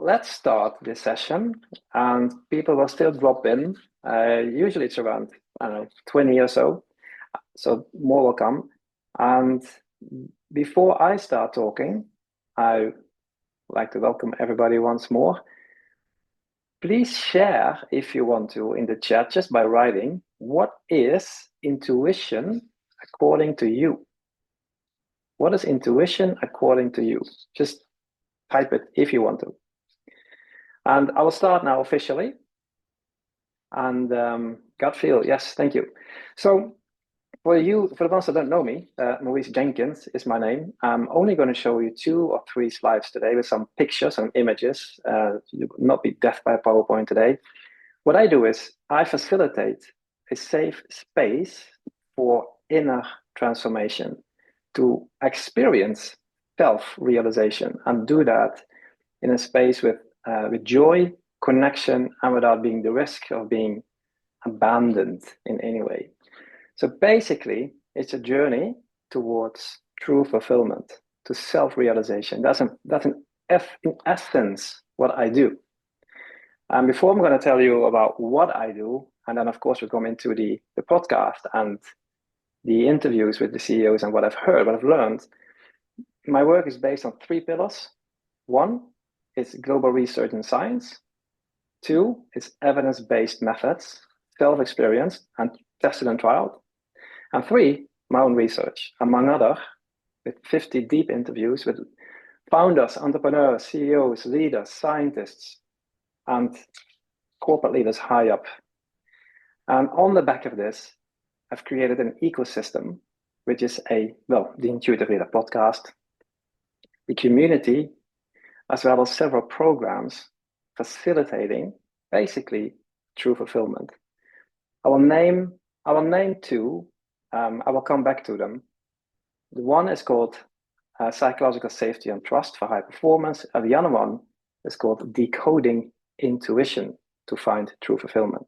let's start this session, and people will still drop in. Usually it's around, I don't know, 20 or so more will come. And before I start talking, I would like to welcome everybody once more. Please share, if you want to, in the chat, just by writing, what is intuition according to you? What is intuition according to you? Just type it if you want to. And I will start now officially. And gut feel, yes, thank you. So for the ones that don't know me, Maurice Jenkens is my name. I'm only going to show you 2 or 3 slides today with some pictures and images. You will not be deaf by PowerPoint today. What I do is I facilitate a safe space for inner transformation, to experience self-realization, and do that in a space with joy, connection, and without being the risk of being abandoned in any way. So basically, it's a journey towards true fulfillment, to self-realization. That's in essence what I do. And before I'm going to tell you about what I do, and then of course we'll come into the podcast and the interviews with the CEOs and what I've heard, what I've learned, my work is based on 3 pillars. 1 is global research and science. 2 is evidence-based methods, self-experience and tested and trialed. And 3, my own research, among other, with 50 deep interviews with founders, entrepreneurs, CEOs, leaders, scientists, and corporate leaders high up. And on the back of this, I've created an ecosystem, which is the Intuitive Leader podcast, the community, as well as several programs facilitating basically true fulfillment. I will name 2. I will come back to them. The one is called Psychological Safety and Trust for High Performance, and the other one is called Decoding Intuition to Find True Fulfillment.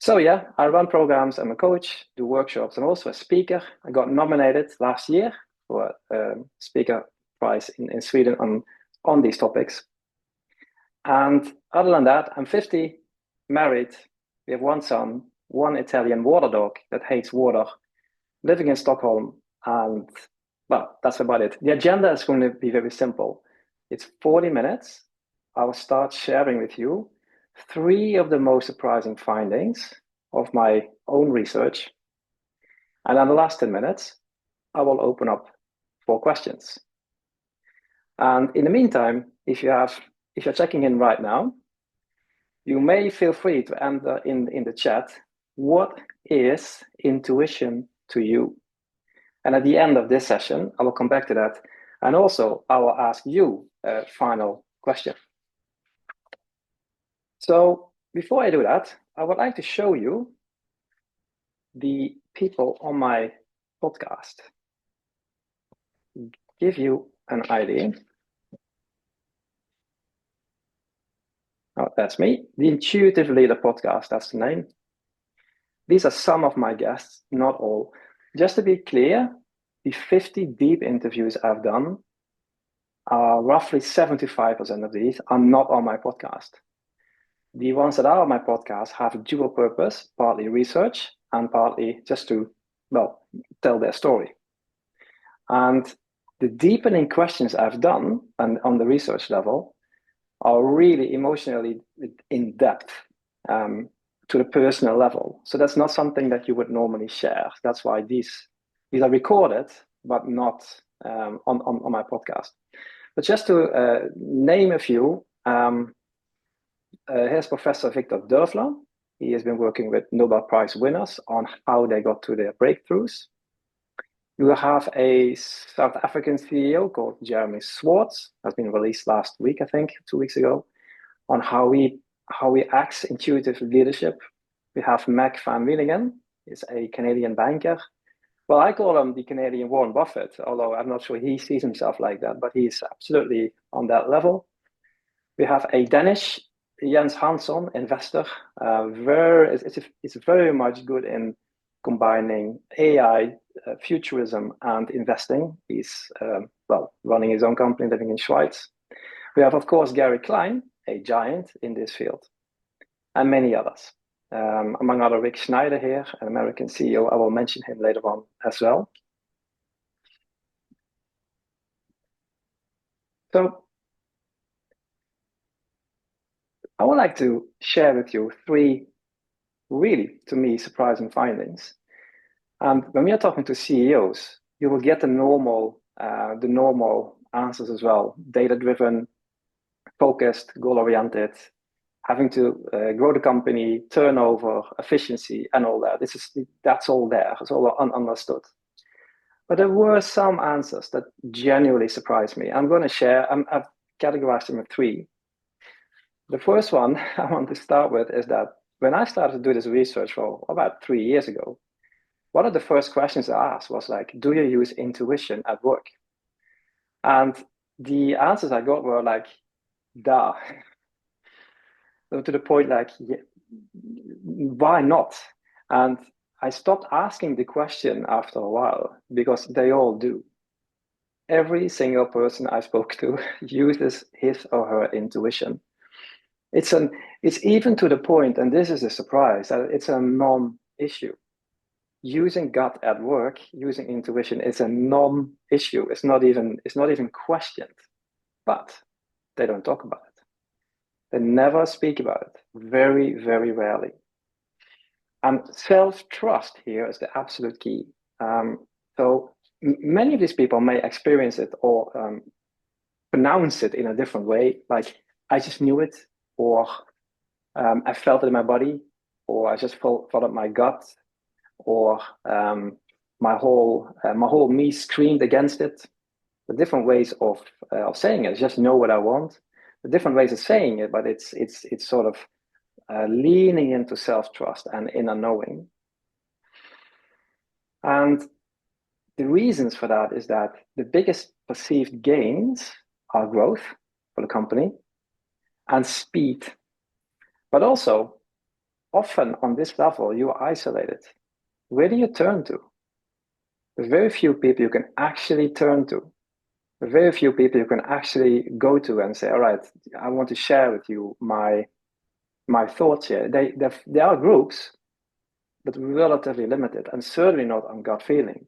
So yeah, I run programs, I'm a coach, do workshops, and also a speaker. I got nominated last year for a speaker prize in Sweden on these topics. And other than that, I'm 50, married, we have 1 son, 1 Italian water dog that hates water, living in Stockholm, and well, that's about it. The agenda is going to be very simple. It's 40 minutes. I will start sharing with you 3 of the most surprising findings of my own research. And then the last 10 minutes, I will open up for questions. And in the meantime, if you're checking in right now, you may feel free to enter in the chat, what is intuition to you? And at the end of this session, I will come back to that. And also, I will ask you a final question. So before I do that, I would like to show you the people on my podcast. Give you an idea. Oh, that's me. The Intuitive Leader podcast, that's the name. These are some of my guests, not all. Just to be clear, the 50 deep interviews I've done, roughly 75% of these are not on my podcast. The ones that are on my podcast have a dual purpose, partly research and partly just to, tell their story. And the deepening questions I've done and on the research level are really emotionally in depth to the personal level. So that's not something that you would normally share. That's why these are recorded, but not on my podcast. But just to name a few, here's Professor Victor Dörfler. He has been working with Nobel Prize winners on how they got to their breakthroughs. You have a South African CEO called Jeremy Swartz, has been released last week, I think, 2 weeks ago, on how he acts intuitive leadership. We have Mac van Wielingen, is a Canadian banker. Well, I call him the Canadian Warren Buffett, although I'm not sure he sees himself like that, but he's absolutely on that level. We have a Danish, Jens Hansson, investor. It's very much good in combining AI, futurism, and investing. He's running his own company, living in Schweiz. We have, of course, Gary Klein, a giant in this field, and many others. Among other, Rick Schneider here, an American CEO. I will mention him later on as well. So I would like to share with you three really, to me, surprising findings. And when we are talking to CEOs, you will get the normal answers as well: data-driven, focused, goal-oriented, having to grow the company, turnover, efficiency, and all that. That's all there. It's all understood. But there were some answers that genuinely surprised me. I'm going to share. I've categorized them in three. The first one I want to start with is that when I started to do this research for about 3 years ago, one of the first questions I asked was like, do you use intuition at work? And the answers I got were like, duh. So to the point like, yeah, why not? And I stopped asking the question after a while because they all do. Every single person I spoke to uses his or her intuition. It's even to the point, and this is a surprise, that it's a non-issue. Using gut at work, using intuition is a non-issue. It's not even questioned. But they don't talk about it. They never speak about it. Very, very rarely. And self-trust here is the absolute key. So many of these people may experience it or pronounce it in a different way, like I just knew it, or I felt it in my body, or I just followed my gut, or my whole me screamed against it. The different ways of saying it, just know what I want. The different ways of saying it, but it's sort of leaning into self-trust and inner knowing. And the reasons for that is that the biggest perceived gains are growth for the company and speed. But also, often on this level, you are isolated. Where do you turn to? There's very few people you can actually turn to. There's very few people you can actually go to and say, all right, I want to share with you my thoughts here. There are groups, but relatively limited, and certainly not on gut feeling.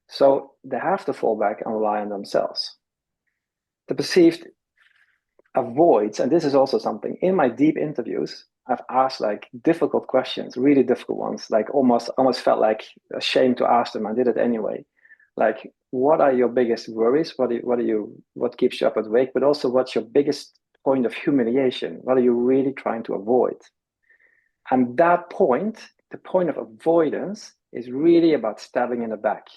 So they have to fall back and rely on themselves. The perceived avoids, and this is also something, in my deep interviews, I've asked like difficult questions, really difficult ones, like almost felt like ashamed to ask them. I did it anyway. Like, what are your biggest worries? What keeps you up at wake? But also, what's your biggest point of humiliation? What are you really trying to avoid? And that point, the point of avoidance, is really about stabbing in the back,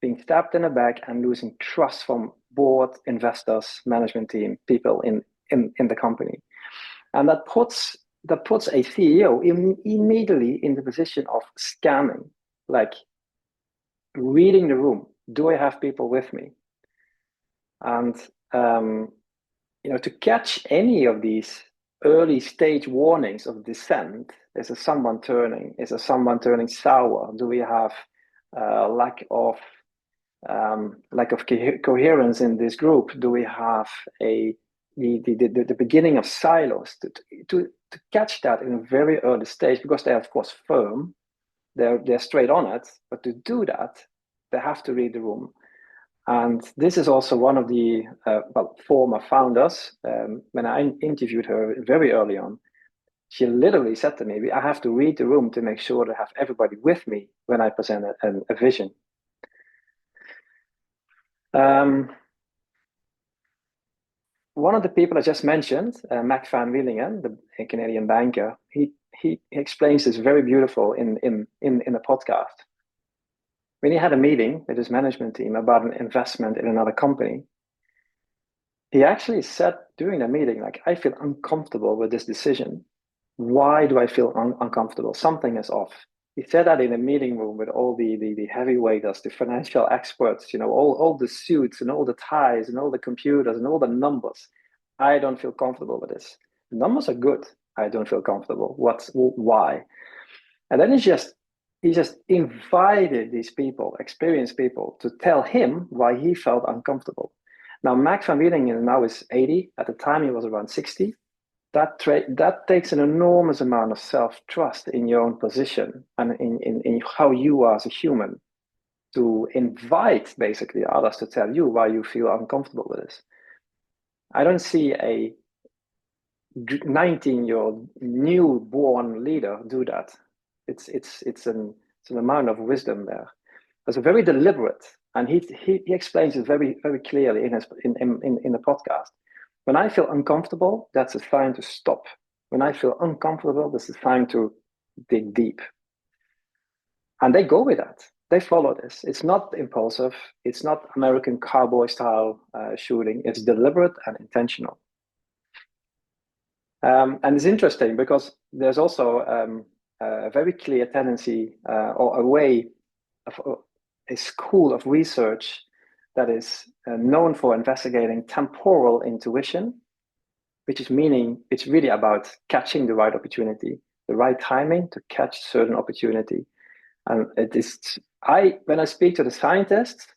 being stabbed in the back and losing trust from board, investors, management team, people in the company. And that puts a CEO immediately in the position of scanning, like reading the room. Do I have people with me? And to catch any of these early stage warnings of dissent, is there someone turning? Is there someone turning sour? Do we have lack of coherence in this group? Do we have the beginning of silos? To catch that in a very early stage, because they're of course firm, they're straight on it, but to do that, they have to read the room. And this is also one of the former founders. When I interviewed her very early on, she literally said to me, I have to read the room to make sure to have everybody with me when I present a vision. One of the people I just mentioned, Mac Van Wielingen, the Canadian banker, he explains this very beautiful in a podcast. When he had a meeting with his management team about an investment in another company, he actually said during the meeting, like, I feel uncomfortable with this decision. Why do I feel uncomfortable? Something is off. He said that in a meeting room with all the heavyweights, the financial experts, all the suits and all the ties and all the computers and all the numbers. I don't feel comfortable with this. The numbers are good. I don't feel comfortable. Why? And then he just invited these people, experienced people, to tell him why he felt uncomfortable. Now, Max van Wiedingen now is 80. At the time, he was around 60. That takes an enormous amount of self-trust in your own position and in how you are as a human to invite basically others to tell you why you feel uncomfortable with this. I don't see a 19-year-old newborn leader do that. It's an amount of wisdom there. It's very deliberate, and he explains it very clearly in the podcast. When I feel uncomfortable, that's a sign to stop. When I feel uncomfortable, this is a sign to dig deep. And they go with that. They follow this. It's not impulsive. It's not American cowboy style shooting. It's deliberate and intentional. And it's interesting because there's also a very clear tendency or a way of a school of research that is known for investigating temporal intuition, which is meaning it's really about catching the right opportunity, the right timing to catch certain opportunity. And it is, when I speak to the scientists,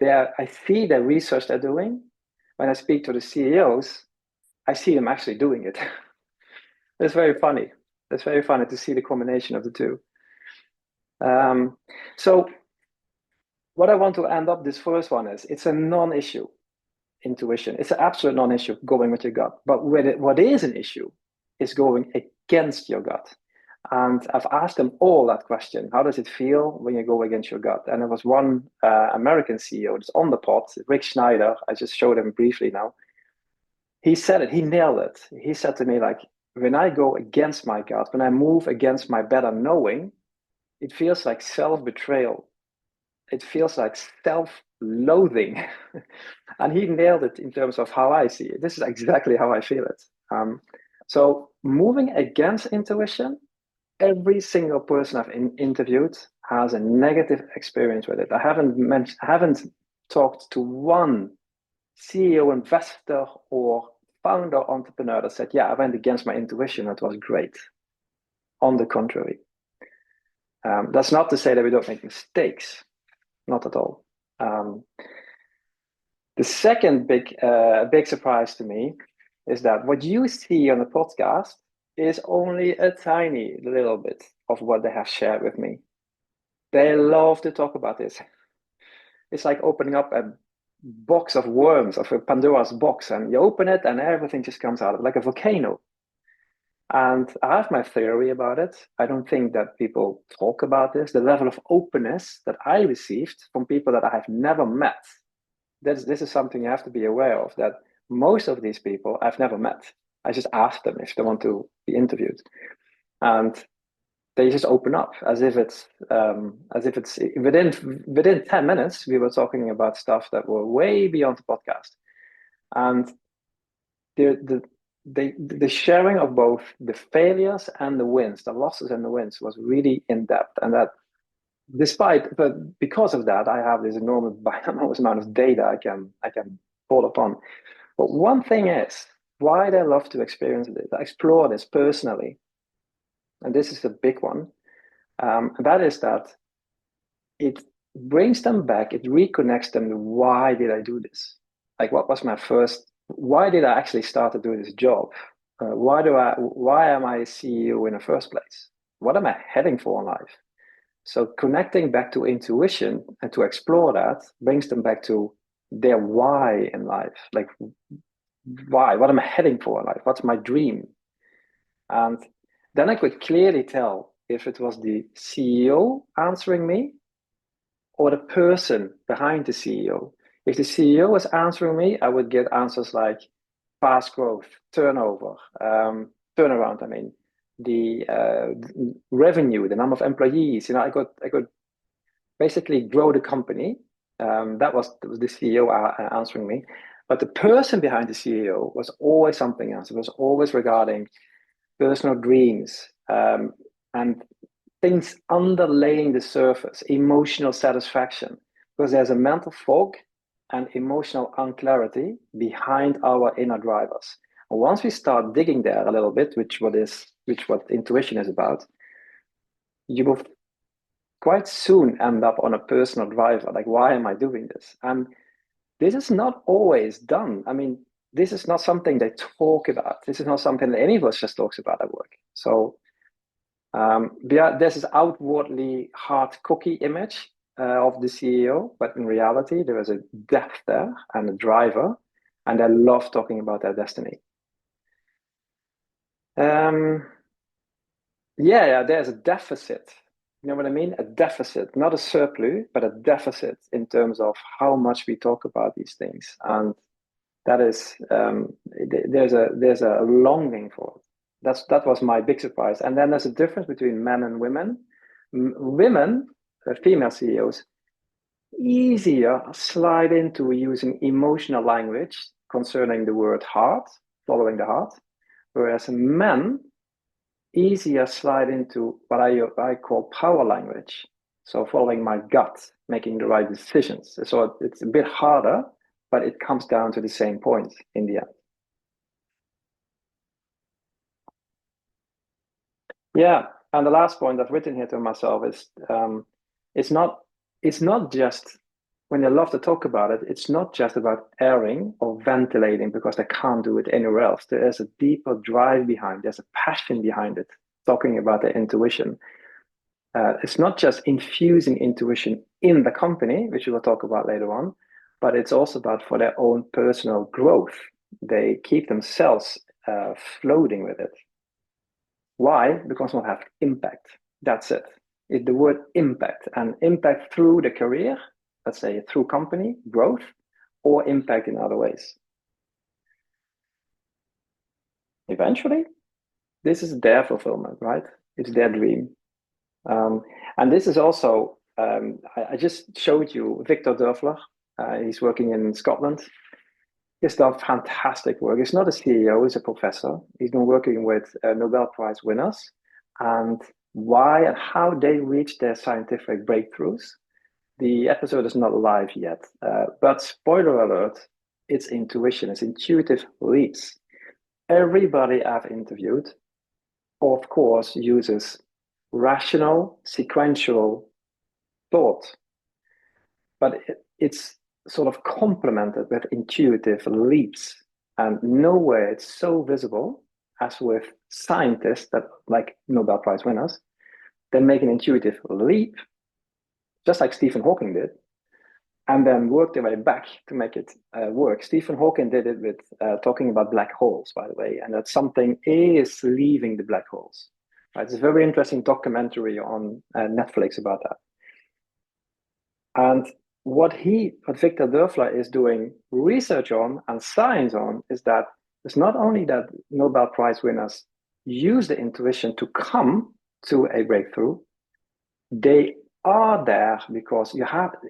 I see the research they're doing. When I speak to the CEOs, I see them actually doing it. It's very funny. It's very funny to see the combination of the two. So what I want to end up this first one is, it's a non-issue, intuition. It's an absolute non-issue going with your gut. But what is an issue is going against your gut. And I've asked them all that question. How does it feel when you go against your gut? And there was one American CEO that's on the pod, Rick Schneider. I just showed him briefly now. He said it, he nailed it. He said to me, like, when I go against my gut, when I move against my better knowing, it feels like self-betrayal. It feels like self-loathing. And he nailed it in terms of how I see it. This is exactly how I feel it. So moving against intuition, every single person I've interviewed has a negative experience with it. I haven't talked to one CEO, investor, or founder entrepreneur that said, yeah, I went against my intuition. It was great. On the contrary. That's not to say that we don't make mistakes. Not at all. The second big surprise to me is that what you see on the podcast is only a tiny little bit of what they have shared with me. They love to talk about this. It's like opening up a box of worms, of a Pandora's box, and you open it and everything just comes out of it, like a volcano. And I have my theory about it. I don't think that people talk about this. The level of openness that I received from people that I have never met, this is something you have to be aware of, that most of these people I've never met. I just ask them if they want to be interviewed. And they just open up as if it's within 10 minutes, we were talking about stuff that were way beyond the podcast. And the sharing of both the failures and the wins, the losses and the wins, was really in depth. And that because of that, I have this enormous amount of data I can fall upon. But one thing is why they love to experience this, explore this personally. And this is the big one. That is that it brings them back, it reconnects them to why did I do this? Like, what was why did I actually start to do this job? Why am I a CEO in the first place? What am I heading for in life? So connecting back to intuition and to explore that brings them back to their why in life. Like, why? What am I heading for in life? What's my dream? And then I could clearly tell if it was the CEO answering me or the person behind the CEO. If the CEO was answering me, I would get answers like fast growth, turnover, turnaround. I mean, the revenue, the number of employees. I could basically grow the company. That was the CEO answering me. But the person behind the CEO was always something else. It was always regarding personal dreams and things underlaying the surface, emotional satisfaction, because there's a mental fog and emotional unclarity behind our inner drivers. And once we start digging there a little bit, which what intuition is about, you will quite soon end up on a personal driver. Like, why am I doing this? And this is not always done. I mean, this is not something they talk about. This is not something that any of us just talks about at work. So there's this outwardly hard cookie image of the CEO, but in reality, there is a depth there and a driver, and they love talking about their destiny. Yeah, there's a deficit. You know what I mean? A deficit, not a surplus, but a deficit in terms of how much we talk about these things, and that is there's a longing for it. That was my big surprise. And then there's a difference between men and women. Women, female CEOs, easier slide into using emotional language concerning the word heart, following the heart, whereas men easier slide into what I call power language. So following my gut, making the right decisions. So it's a bit harder, but it comes down to the same point in the end. Yeah, and the last point I've written here to myself is it's not it's not just when they love to talk about it, it's not just about airing or ventilating because they can't do it anywhere else. There is a deeper drive behind, there's a passion behind it, talking about their intuition. It's not just infusing intuition in the company, which we will talk about later on, but it's also about for their own personal growth. They keep themselves floating with it. Why? Because we'll have impact. That's it. It's the word impact, and impact through the career, let's say through company growth, or impact in other ways. Eventually, this is their fulfillment, right? It's their dream. And this is also, I just showed you Victor Dörfler. He's working in Scotland. He's done fantastic work. He's not a CEO, he's a professor. He's been working with Nobel Prize winners and why and how they reach their scientific breakthroughs. The episode is not live yet, but spoiler alert, it's intuition, it's intuitive leads. Everybody I've interviewed, of course, uses rational, sequential thought, but it's sort of complemented with intuitive leaps. And nowhere it's so visible as with scientists that, like Nobel Prize winners, they make an intuitive leap, just like Stephen Hawking did, and then work their way back to make it work. Stephen Hawking did it with talking about black holes, by the way, and that something is leaving the black holes. Right? It's a very interesting documentary on Netflix about that. And what Victor Dörfler is doing research on and science on is that it's not only that Nobel Prize winners use the intuition to come to a breakthrough, they are there because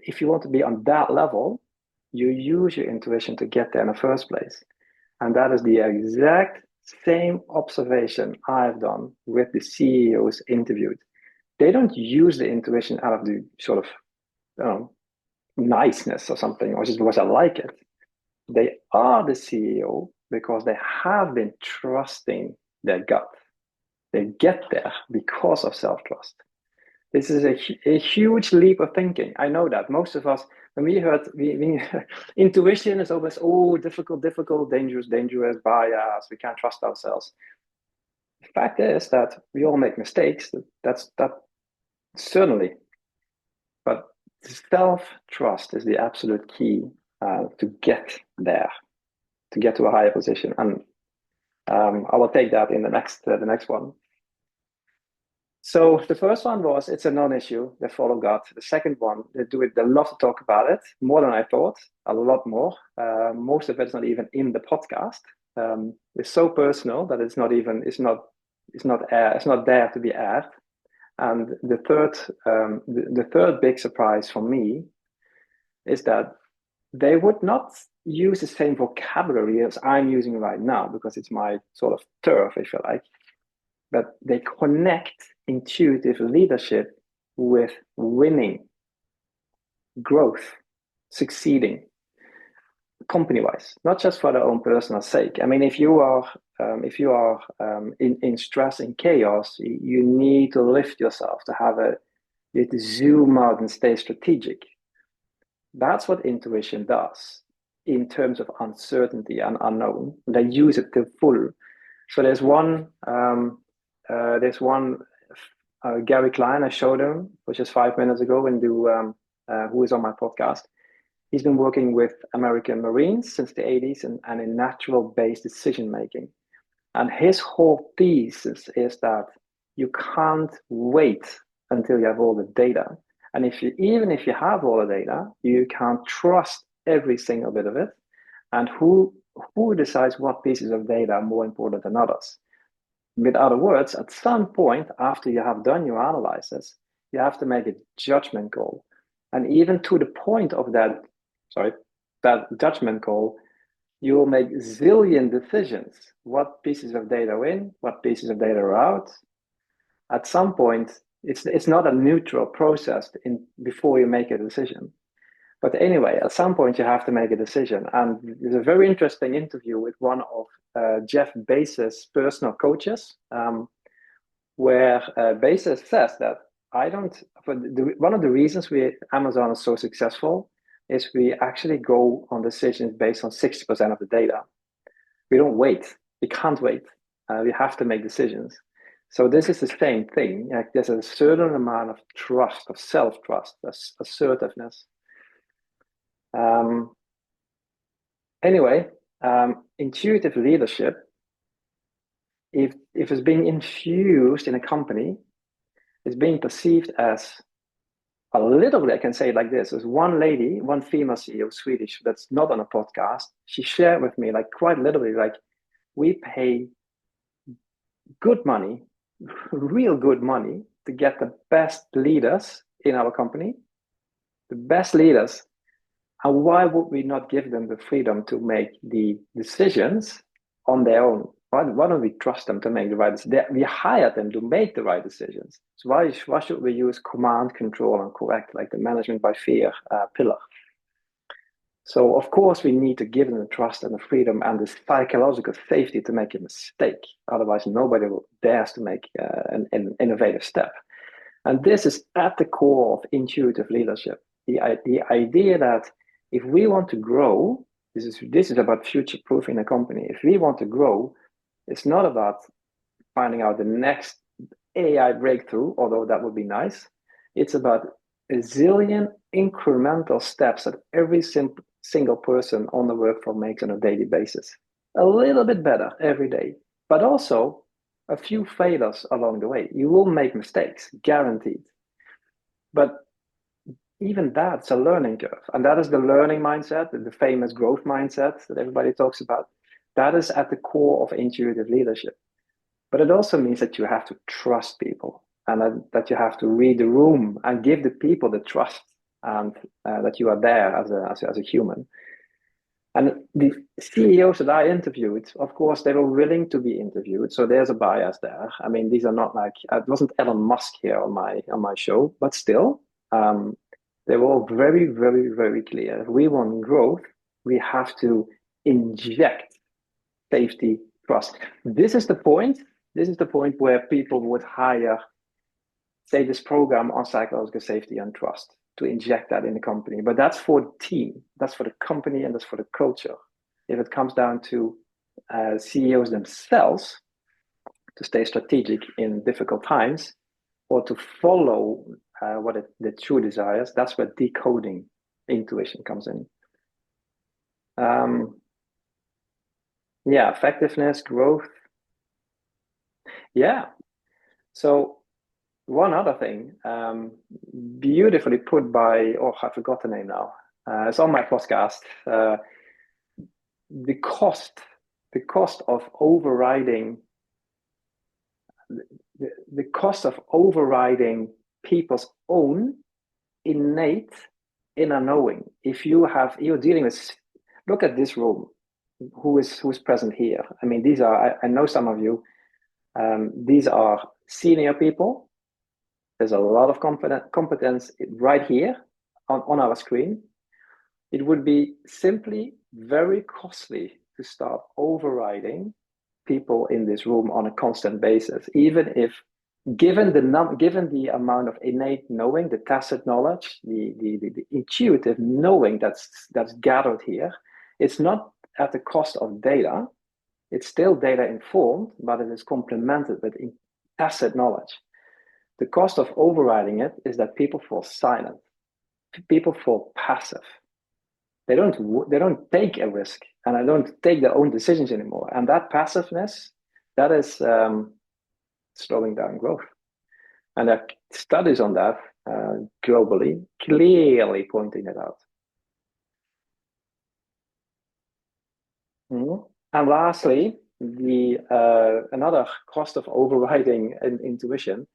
if you want to be on that level, you use your intuition to get there in the first place. And that is the exact same observation I've done with the CEOs interviewed. They don't use the intuition out of the sort of, niceness or something, or just because I like it. They are the CEO because they have been trusting their gut. They get there because of self-trust. This is a huge leap of thinking. I know that most of us, when we heard intuition is always, difficult, dangerous, bias, we can't trust ourselves. The fact is that we all make mistakes. That certainly, but self-trust is the absolute key to get there, to get to a higher position. And I will take that in the next one. So the first one was it's a non-issue. They follow gut. The second one, they do it. They love to talk about it more than I thought. A lot more. Most of it's not even in the podcast. It's so personal that it's not there to be aired. And the third big surprise for me is that they would not use the same vocabulary as I'm using right now because it's my sort of turf, if you like. But they connect intuitive leadership with winning, growth, succeeding, company-wise, not just for their own personal sake. I mean, if you are in stress and chaos, you need to lift yourself you need to zoom out and stay strategic. That's what intuition does. in terms of uncertainty and unknown. They use it to full. So there's one Gary Klein I showed him, which is 5 minutes ago, and who is on my podcast. He's been working with American Marines since the 80s and in natural-based decision making. And his whole thesis is that you can't wait until you have all the data. And even if you have all the data, you can't trust every single bit of it. And who decides what pieces of data are more important than others? With other words, at some point after you have done your analysis, you have to make a judgment call. And even to the point of that judgment call, you will make zillion decisions. What pieces of data are in, what pieces of data are out. At some point, it's not a neutral process before you make a decision. But anyway, at some point you have to make a decision. And there's a very interesting interview with one of Jeff Bezos' personal coaches, where Bezos says that one of the reasons Amazon is so successful is we actually go on decisions based on 60% of the data. We don't wait. We can't wait. We have to make decisions. So this is the same thing. Like there's a certain amount of trust, of self-trust, assertiveness. Anyway, intuitive leadership, if it's being infused in a company, it's being perceived as a little bit, I can say it like this. There's one lady, one female CEO, Swedish, that's not on a podcast. She shared with me, like quite literally, like we pay good money, real good money to get the best leaders in our company, the best leaders. And why would we not give them the freedom to make the decisions on their own? Why don't we trust them to make the right decisions? We hired them to make the right decisions. So why should we use command, control, and correct, like the management by fear pillar? So of course we need to give them the trust and the freedom and the psychological safety to make a mistake. Otherwise, nobody will dares to make an innovative step. And this is at the core of intuitive leadership. The idea that if we want to grow, this is about future-proofing a company. If we want to grow, it's not about finding out the next AI breakthrough, although that would be nice. It's about a zillion incremental steps that every single person on the work floor makes on a daily basis. A little bit better every day, but also a few failures along the way. You will make mistakes, guaranteed. But even that's a learning curve. And that is the learning mindset, the famous growth mindset that everybody talks about. That is at the core of intuitive leadership. But it also means that you have to trust people and that you have to read the room and give the people the trust and that you are there as a human. And the CEOs that I interviewed, of course, they were willing to be interviewed. So there's a bias there. I mean, these are not like, it wasn't Elon Musk here on my show, but still, they were all very, very, very clear. If we want growth, we have to inject safety, trust. This is the point. This is the point where people would hire, say, this program on psychological safety and trust to inject that in the company. But that's for the team. That's for the company and that's for the culture. If it comes down to CEOs themselves to stay strategic in difficult times or to follow the true desires, that's where decoding intuition comes in. Effectiveness, growth. Yeah. So one other thing, beautifully put by, I forgot the name now. It's on my podcast. The cost of overriding the cost of overriding people's own innate inner knowing. If you're dealing with, look at this room, who's present here. I mean, these are, I know some of you, these are senior people. There's a lot of competence right here on our screen. It would be simply very costly to start overriding people in this room on a constant basis, even if given the amount of innate knowing, the tacit knowledge, the intuitive knowing that's gathered here, It's not at the cost of data. It's still data informed, but it is complemented with tacit knowledge. The cost of overriding it is that people fall silent. People fall passive. They don't take a risk, and they don't take their own decisions anymore. And that passiveness, that is slowing down growth. And there are studies on that globally, clearly pointing it out. Mm-hmm. And lastly, the another cost of overriding an intuition.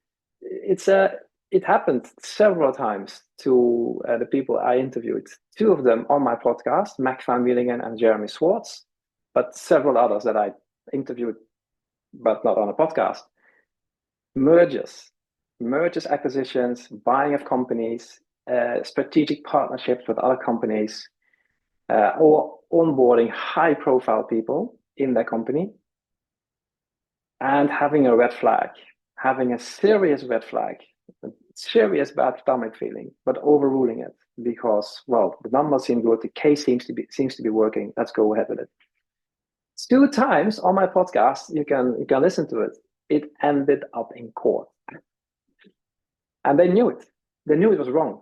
It happened several times to the people I interviewed. Two of them on my podcast, Mac van Wielingen and Jeremy Swartz, but several others that I interviewed, but not on a podcast. Mergers, acquisitions, buying of companies, strategic partnerships with other companies, or onboarding high-profile people in their company, and having a red flag, having a serious red flag, a serious bad stomach feeling, but overruling it because, well, the numbers seem good, the case seems to be working. Let's go ahead with it. 2 times on my podcast, you can listen to it. It ended up in court, and they knew it. They knew it was wrong.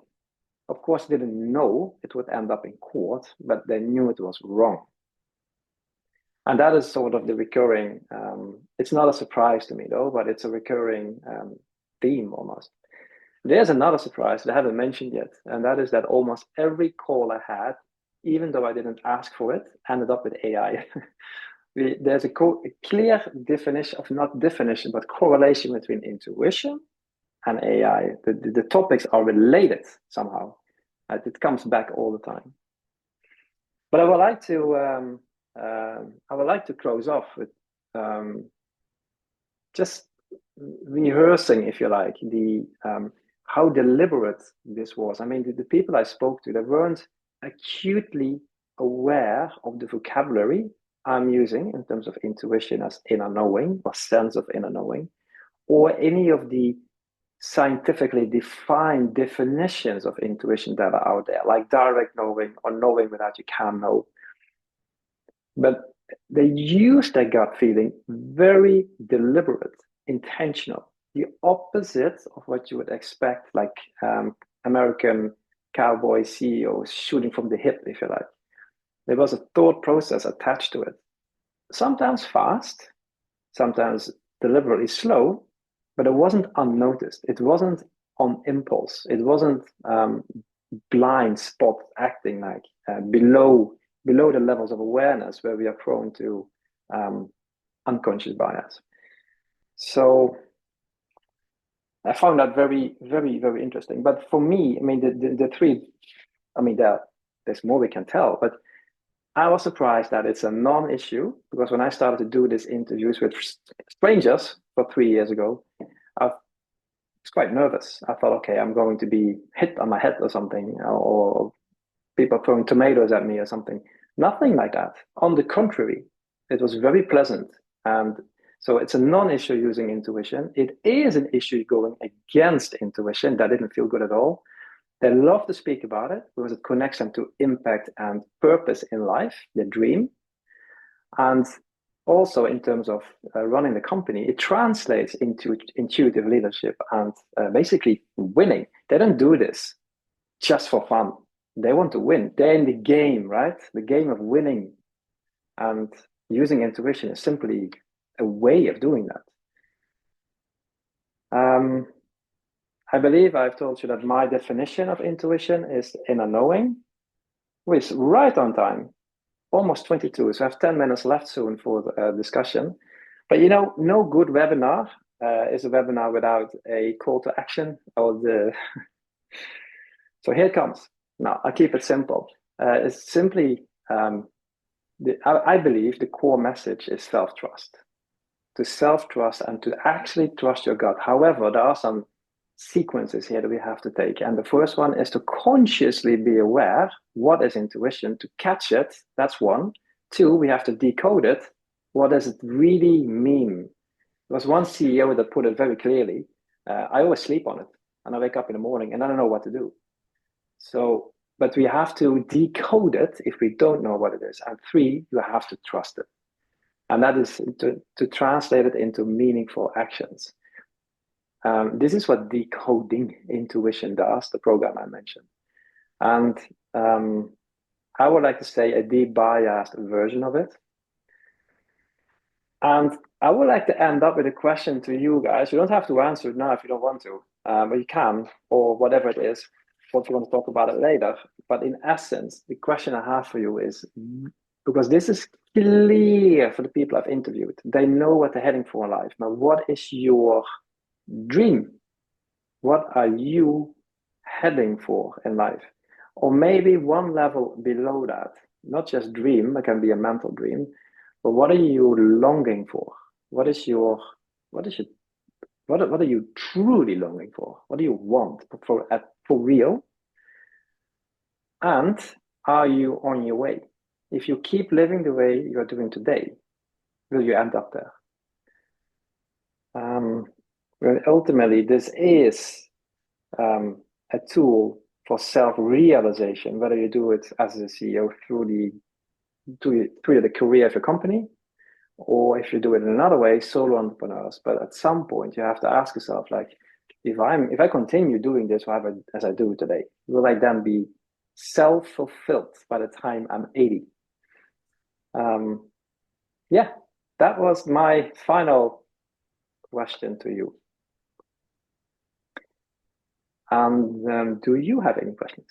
Of course, they didn't know it would end up in court, but they knew it was wrong. And that is sort of the recurring, it's not a surprise to me though, but it's a recurring theme almost. There's another surprise that I haven't mentioned yet, and that is that almost every call I had, even though I didn't ask for it, ended up with AI. There's a clear definition of, not definition, but correlation between intuition and AI. The topics are related somehow. It comes back all the time. But I would like to close off with just rehearsing, if you like, the how deliberate this was. I mean, the people I spoke to, they weren't acutely aware of the vocabulary I'm using in terms of intuition as inner knowing or sense of inner knowing, or any of the scientifically defined definitions of intuition that are out there, like direct knowing or knowing without you can know. But they use their gut feeling, very deliberate, intentional, the opposite of what you would expect, like American cowboy CEOs shooting from the hip, if you like. There was a thought process attached to it. Sometimes fast, sometimes deliberately slow, but it wasn't unnoticed. It wasn't on impulse. It wasn't blind spot acting, like below the levels of awareness where we are prone to unconscious bias. So I found that very, very, very interesting. But for me, I mean, the three, I mean, there's more we can tell, but I was surprised that it's a non-issue, because when I started to do these interviews with strangers for 3 years ago, I was quite nervous. I thought, okay, I'm going to be hit on my head or something, or people throwing tomatoes at me or something. Nothing like that. On the contrary, it was very pleasant. And so it's a non-issue using intuition. It is an issue going against intuition. That didn't feel good at all. They love to speak about it because it connects them to impact and purpose in life, the dream. And also in terms of running the company, it translates into intuitive leadership and basically winning. They don't do this just for fun. They want to win. They're in the game, right? The game of winning. And using intuition is simply a way of doing that. I believe I've told you that my definition of intuition is inner knowing, which is right on time, almost 22. So I have 10 minutes left soon for the discussion. But you know, no good webinar is a webinar without a call to action or the. So here it comes. Now I'll keep it simple. It's simply, I believe the core message is self-trust. To self-trust and to actually trust your gut. However, there are some sequences here that we have to take. And the first one is to consciously be aware what is intuition, to catch it. That's one. 2, we have to decode it. What does it really mean? There was one CEO that put it very clearly. I always sleep on it and I wake up in the morning and I don't know what to do. So but we have to decode it if we don't know what it is. And three, you have to trust it. And that is to translate it into meaningful actions. This is what decoding intuition does, the program I mentioned. And I would like to say a debiased version of it. And I would like to end up with a question to you guys. You don't have to answer it now if you don't want to, but you can, or whatever it is, what you want to talk about it later. But in essence, the question I have for you is, because this is clear for the people I've interviewed, they know what they're heading for in life. Now, what is your dream? What are you heading for in life? Or maybe one level below that, not just dream, it can be a mental dream, but what are you longing for? What are you truly longing for? What do you want for real? And are you on your way? If you keep living the way you're doing today, will you end up there? Well, ultimately, this is a tool for self-realization, whether you do it as a CEO through the career of your company, or if you do it in another way, solo entrepreneurs. But at some point, you have to ask yourself, like, if I continue doing this as I do today, will I then be self-fulfilled by the time I'm 80? Yeah, that was my final question to you. And do you have any questions?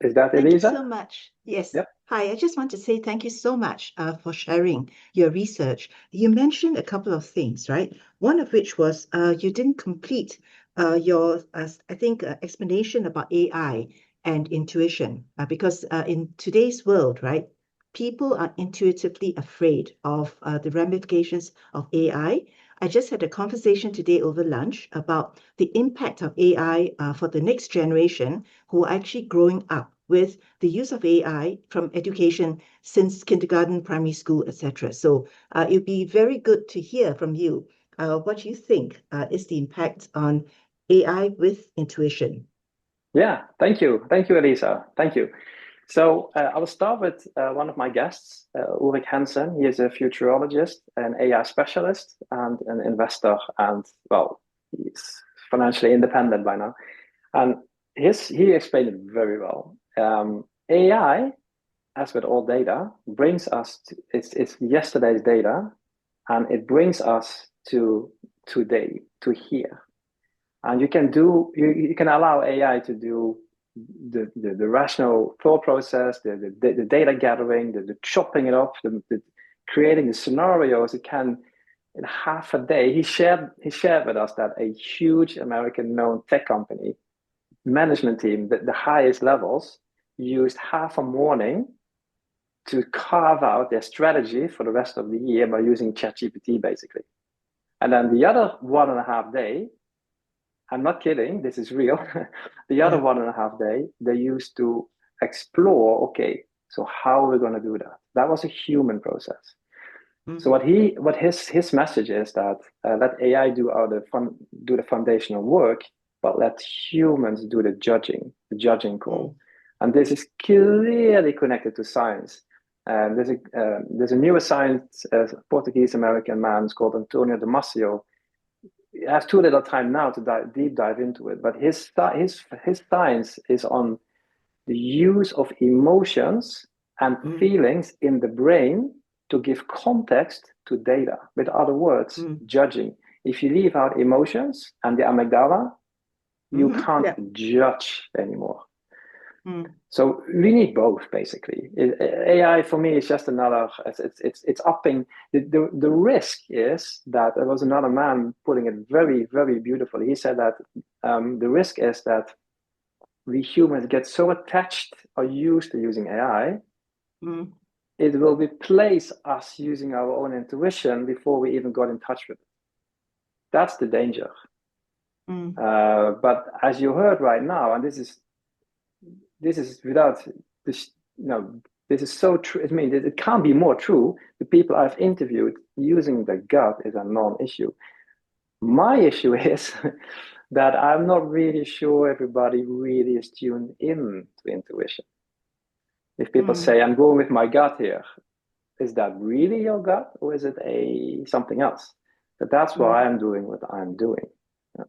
Is that Elisa? Thank you so much. Yes. Yep. Hi, I just want to say thank you so much for sharing your research. You mentioned a couple of things, right? One of which was you didn't complete your, I think, explanation about AI and intuition, because in today's world, right, people are intuitively afraid of the ramifications of AI. I just had a conversation today over lunch about the impact of AI for the next generation who are actually growing up with the use of AI from education since kindergarten, primary school, etc. So it'd be very good to hear from you what you think is the impact on AI with intuition. Yeah, thank you. Thank you, Elisa. Thank you. So I will start with one of my guests, Ulrich Hansen. He is a futurologist, an AI specialist, and an investor, and well, he's financially independent by now. And he explained it very well. AI, as with all data, brings us it's yesterday's data, and it brings us to today, to here. And you can allow AI to do the rational thought process, the data gathering, the chopping it up, the creating the scenarios. It can in half a day. He shared with us that a huge American known tech company management team, the highest levels, used half a morning to carve out their strategy for the rest of the year by using ChatGPT, basically. And then the other 1.5 day, I'm not kidding, this is real. The other 1.5 day, they used to explore, okay, so how are we going to do that? That was a human process. Mm-hmm. So what his message is that let AI do the foundational work, but let humans do the judging call. And this is clearly connected to science. There's a neuroscience Portuguese American man called Antonio Damasio. I have too little time now to deep dive into it, but his science is on the use of emotions and feelings in the brain to give context to data. With other words, judging. If you leave out emotions and the amygdala, you can't judge anymore. So we need both, basically. AI for me is just another. It's upping the risk. Is that there was another man putting it very, very beautifully. He said that the risk is that we humans get so attached or used to using AI, it will replace us using our own intuition before we even got in touch with it. That's the danger. But as you heard right now, and this is without this, this is so true. I mean, it can't be more true. The people I've interviewed using the gut is a non-issue. My issue is that I'm not really sure everybody really is tuned in to intuition. If people say, I'm going with my gut here, is that really your gut or is it something else? But that's why I'm doing what I'm doing. Yeah.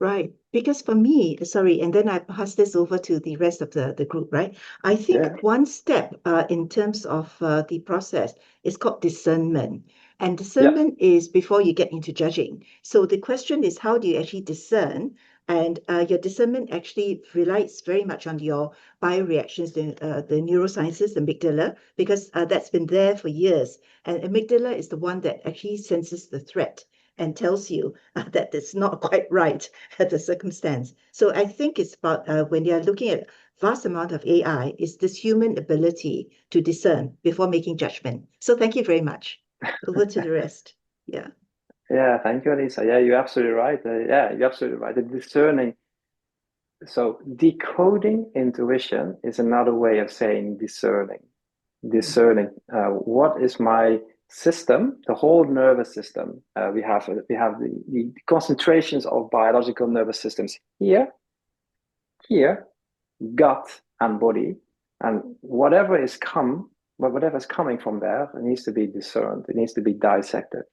Right. Because for me, sorry, and then I pass this over to the rest of the group, right? I think one step in terms of the process is called discernment. And discernment is before you get into judging. So the question is, how do you actually discern? And your discernment actually relies very much on your bioreactions, the neurosciences, the amygdala, because that's been there for years. And amygdala is the one that actually senses the threat and tells you that it's not quite right at the circumstance. So I think it's about when you're looking at vast amount of AI, is this human ability to discern before making judgment. So thank you very much. Over to the rest. Yeah. Yeah, thank you, Alisa. Yeah, you're absolutely right. You're absolutely right. The discerning. So decoding intuition is another way of saying discerning. Discerning what is my system, the whole nervous system. We have the concentrations of biological nervous systems here, gut, and body, and whatever is coming from there, it needs to be discerned. It needs to be dissected,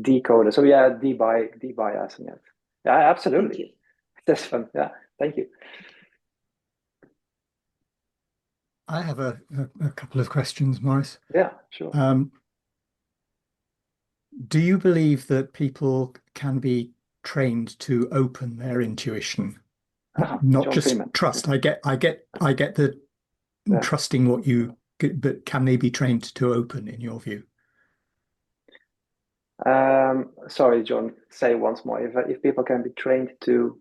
decoded. So yeah, debiasing it. Yeah, absolutely. That's fun. Yeah, thank you. I have a couple of questions, Maurice. Yeah, sure. Do you believe that people can be trained to open their intuition? Not John just Freeman. trust. I get the trusting what you, but can they be trained to open in your view? Sorry, John, say once more. If people can be trained to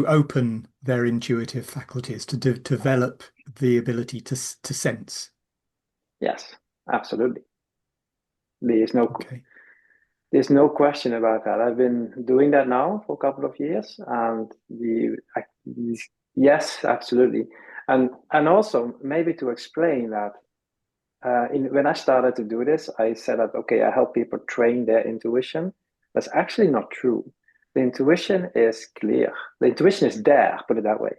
open their intuitive faculties, to develop the ability to sense. Yes, absolutely. There's no question about that. I've been doing that now for a couple of years, and yes, absolutely. And also maybe to explain that when I started to do this, I said that okay, I help people train their intuition. That's actually not true. The intuition is clear. The intuition is there, put it that way.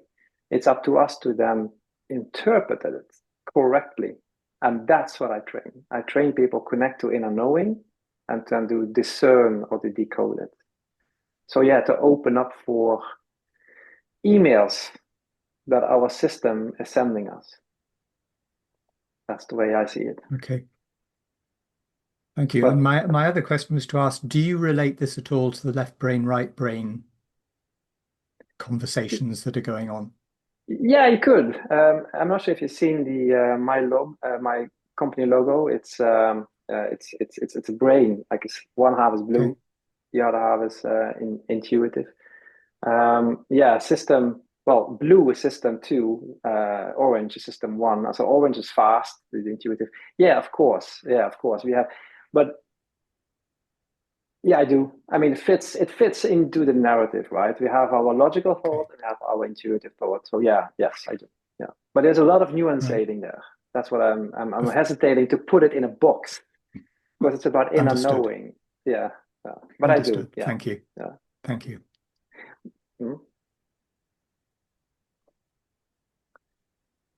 It's up to us to then interpret it correctly. And that's what I train. I train people connect to inner knowing and then to discern or to decode it. So yeah, to open up for emails that our system is sending us. That's the way I see it. Okay. Thank you. And my other question was to ask, do you relate this at all to the left brain, right brain conversations that are going on? Yeah, you could. I'm not sure if you've seen the my company logo. It's a brain. Like one half is blue, the other half is intuitive. System. Well, blue is system 2, orange is system 1. So orange is fast, is intuitive. Yeah, of course. We have, but yeah, I do. I mean, it fits into the narrative, right? We have our logical thought and have our intuitive thought. So yes, I do. Yeah, but there's a lot of nuanceating there. That's what I'm hesitating to put it in a box because it's about inner knowing. Yeah, but Understood. I do. Yeah. Thank you. Yeah. Thank you. Mm-hmm.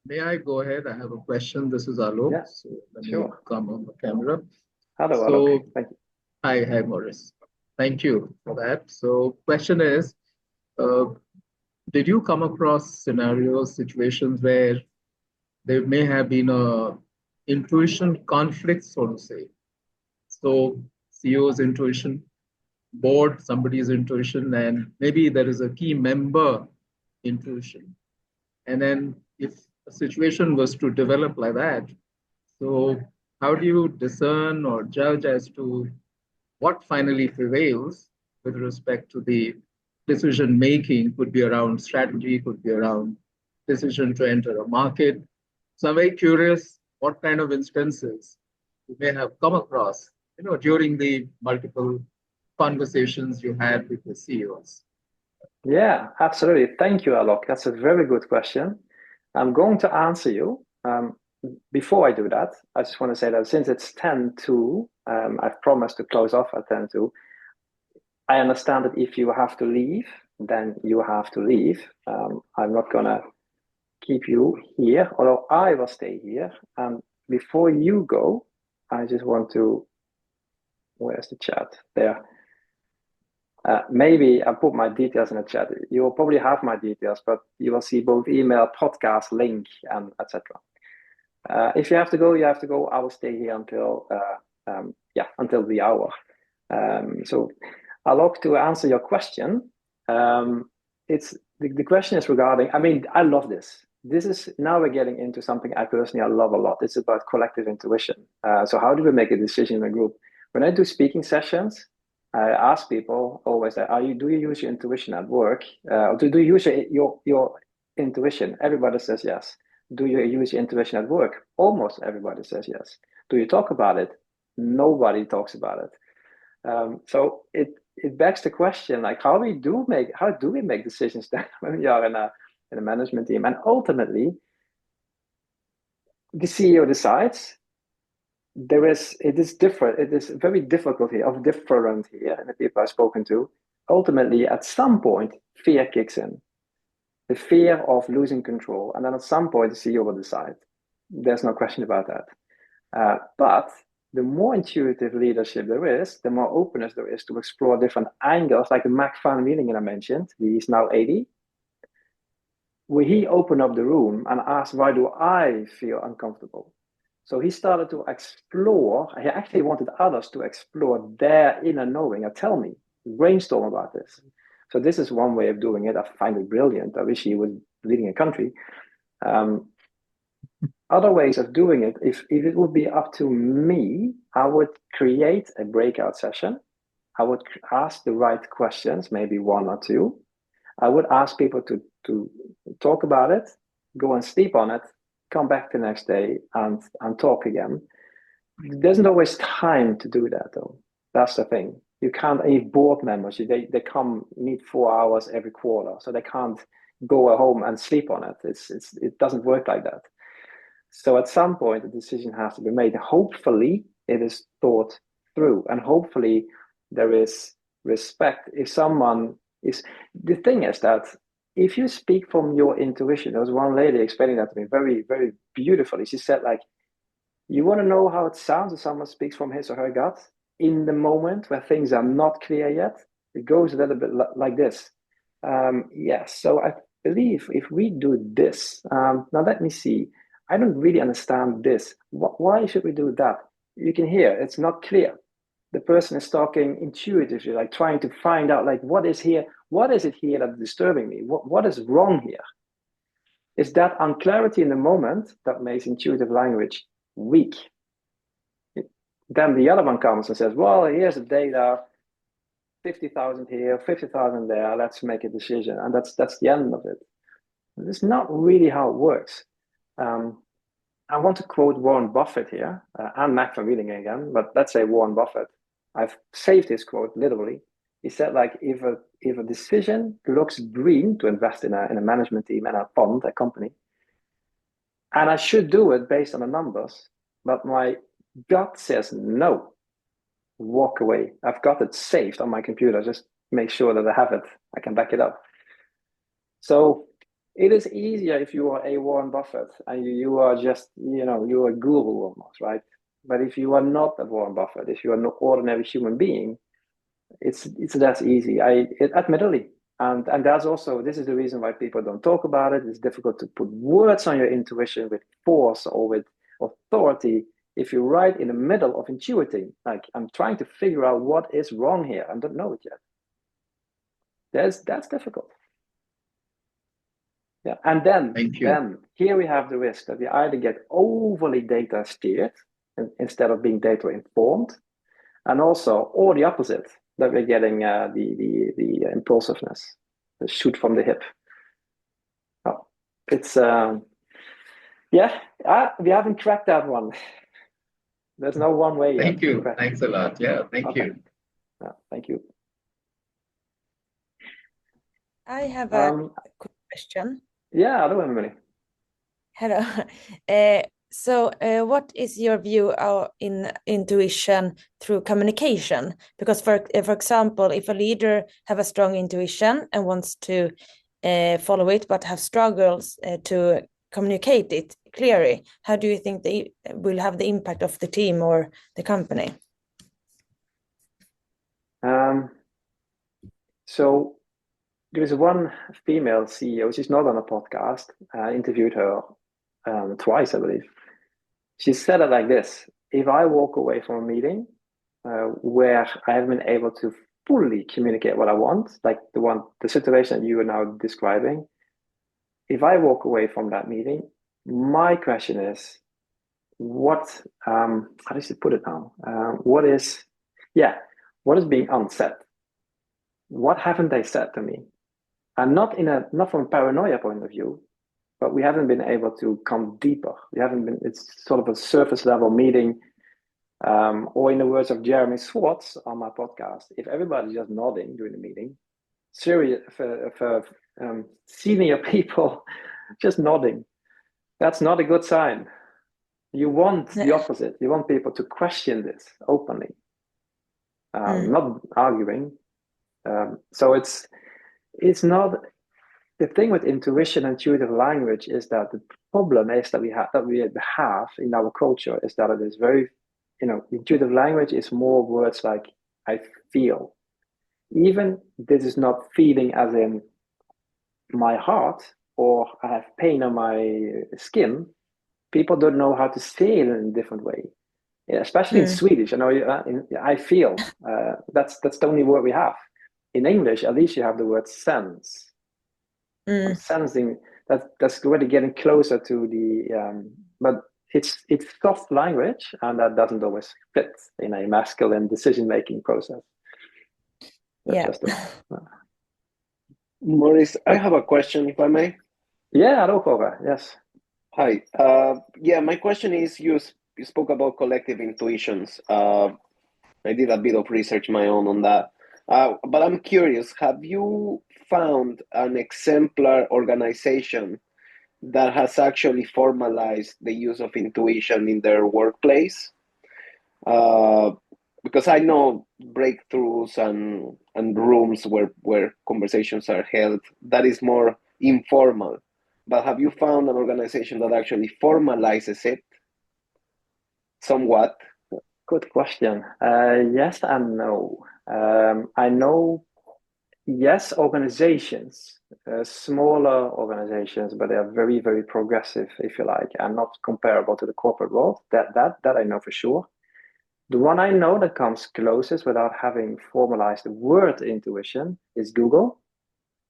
May I go ahead? I have a question. This is Alok. Yeah, so let me come on the camera. Hello, Alok. Thank you. Hi, Maurice. Thank you for that. So question is, did you come across scenarios, situations where there may have been a intuition conflict, so to say? So CEO's intuition, board, somebody's intuition, and maybe there is a key member intuition. And then if a situation was to develop like that, so how do you discern or judge as to what finally prevails with respect to the decision making? Could be around strategy, could be around decision to enter a market. So I'm very curious what kind of instances you may have come across, during the multiple conversations you had with the CEOs. Yeah, absolutely. Thank you, Alok. That's a very good question. I'm going to answer you. Before I do that, I just want to say that since it's 10 to, I've promised to close off at 10 to. I understand that if you have to leave, then you have to leave. I'm not gonna keep you here, although I will stay here. And before you go, I just want to, where's the chat? There. Maybe I put my details in the chat. You will probably have my details, but you will see both email, podcast, link, and etc. If you have to go, you have to go. I will stay here until until the hour. So Alok, to answer your question, it's the question is regarding. I mean, I love this. This is now we're getting into something I personally love a lot. It's about collective intuition. So how do we make a decision in a group? When I do speaking sessions, I ask people always, do you use your intuition at work? Do you use your intuition? Everybody says yes. Do you use your intuition at work? Almost everybody says yes. Do you talk about it? Nobody talks about it. So it begs the question, like how do we make decisions then when we are in a management team? And ultimately, the CEO decides. It is different. It is very difficult here, different here, and the people I've spoken to. Ultimately, at some point, fear kicks in. The fear of losing control. And then at some point, the CEO will decide. There's no question about that. But the more intuitive leadership there is, the more openness there is to explore different angles, like the Mac Van Wieningen I mentioned. He's now 80. Where he opened up the room and asked, why do I feel uncomfortable? So he started to explore. He actually wanted others to explore their inner knowing and tell me, brainstorm about this. So this is one way of doing it. I find it brilliant. I wish he was leading a country. Other ways of doing it, if it would be up to me, I would create a breakout session. I would ask the right questions, maybe one or two. I would ask people to talk about it, go and sleep on it, come back the next day and talk again. There isn't always time to do that, though. That's the thing. You can't, any board members, they need 4 hours every quarter, so they can't go home and sleep on it. It doesn't work like that. So at some point, a decision has to be made. Hopefully, it is thought through, and hopefully there is respect. If someone is, the thing is that if you speak from your intuition, there was one lady explaining that to me very, very beautifully. She said, like, you want to know how it sounds if someone speaks from his or her gut in the moment where things are not clear yet? It goes a little bit like this. Yes, so I believe if we do this, now let me see. I don't really understand this. Why should we do that? You can hear it's not clear. The person is talking intuitively, like trying to find out, like, what is here? What is it here that's disturbing me? What is wrong here? It's that unclarity in the moment that makes intuitive language weak. Then the other one comes and says, well, here's the data, 50,000 here, 50,000 there, let's make a decision. And that's the end of it. It's not really how it works. I want to quote Warren Buffett here, and Mac Van Wieningen again, but let's say Warren Buffett. I've saved his quote literally. He said, like, if a decision looks green to invest in a management team and a fund, a company, and I should do it based on the numbers, but my gut says no, walk away. I've got it saved on my computer. Just make sure that I have it. I can back it up. So it is easier if you are a Warren Buffett and you are just, you're a guru almost, right? But if you are not a Warren Buffett, if you are an ordinary human being, it's less easy. Admittedly. And that's also, this is the reason why people don't talk about it. It's difficult to put words on your intuition with force or with authority. If you're right in the middle of intuiting, like, I'm trying to figure out what is wrong here, I don't know it yet. That's difficult. Yeah, and then here we have the risk that we either get overly data steered instead of being data informed, and also, or the opposite, that we're getting the impulsiveness, the shoot from the hip. Oh, it's we haven't cracked that one. There's no one way yet. Thank you. Thanks a lot. Yeah, thank you. Yeah, thank you. I have a quick question. Yeah, hello, Emily. Hello. So, what is your view in intuition through communication? Because, for example, if a leader have a strong intuition and wants to follow it, but have struggles to communicate it clearly, how do you think they will have the impact of the team or the company? So there is one female CEO. She's not on a podcast. I interviewed her twice, I believe. She said it like this: if I walk away from a meeting where I haven't been able to fully communicate what I want, like the situation that you are now describing, if I walk away from that meeting, my question is, what, how does she put it now? What is being unsaid? What haven't they said to me? And not from a paranoia point of view, but we haven't been able to come deeper. It's sort of a surface level meeting. Or in the words of Jeremy Swartz on my podcast, if everybody's just nodding during the meeting, senior people just nodding, that's not a good sign. You want the opposite. You want people to question this openly, not arguing. So it's not. The thing with intuition and intuitive language is that the problem is that we have in our culture is that it is very, intuitive language is more words like I feel. Even this is not feeling as in my heart or I have pain on my skin. People don't know how to say it in a different way, especially in Swedish. I feel. That's the only word we have. In English, at least you have the word sense. I'm sensing that's already getting closer to the but it's soft language, and that doesn't always fit in a masculine decision-making process. Maurice, I have a question, if I may. Yeah, yes. Hi. My question is, you spoke about collective intuitions. I did a bit of research my own on that. But I'm curious, have you found an exemplar organization that has actually formalized the use of intuition in their workplace? Because I know breakthroughs and rooms where conversations are held, that is more informal. But have you found an organization that actually formalizes it somewhat? Good question. Yes and no. I know, yes, organizations, smaller organizations, but they are very, very progressive, if you like, and not comparable to the corporate world. That I know for sure. The one I know that comes closest without having formalized the word intuition is Google,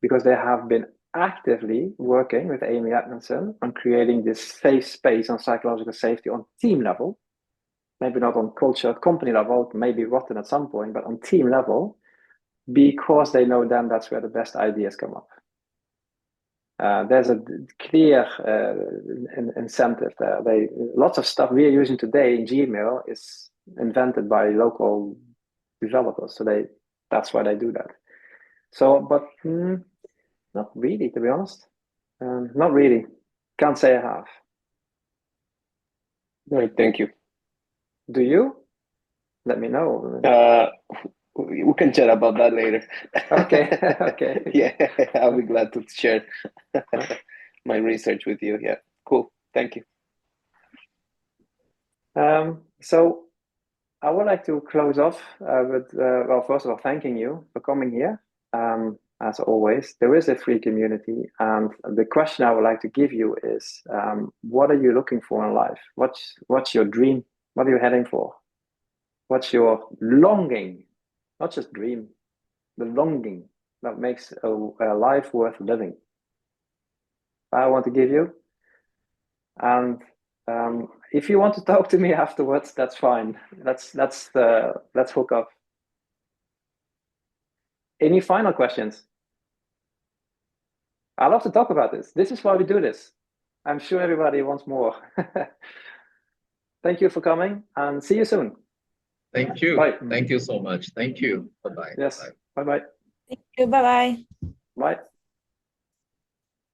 because they have been actively working with Amy Edmondson on creating this safe space on psychological safety on team level. Maybe not on culture, company level, maybe rotten at some point, but on team level, because they know then that's where the best ideas come up. There's a clear incentive there. Lots of stuff we are using today in Gmail is invented by local developers, so that's why they do that. So, but not really, to be honest. Not really. Can't say I have. Right, thank you. Do you? Let me know. We can chat about that later. Okay. Okay. Yeah, I'll be glad to share my research with you. Yeah, cool. Thank you. So I would like to close off with, first of all, thanking you for coming here. As always, there is a free community, and the question I would like to give you is, what are you looking for in life? What's your dream? What are you heading for? What's your longing? Not just dream, the longing that makes a life worth living. I want to give you. And if you want to talk to me afterwards, that's fine. Let's hook up. Any final questions? I love to talk about this. This is why we do this. I'm sure everybody wants more. Thank you for coming, and see you soon. Thank you. Bye. Thank you so much. Thank you. Bye-bye. Yes. Bye-bye. Thank you. Bye-bye. Bye.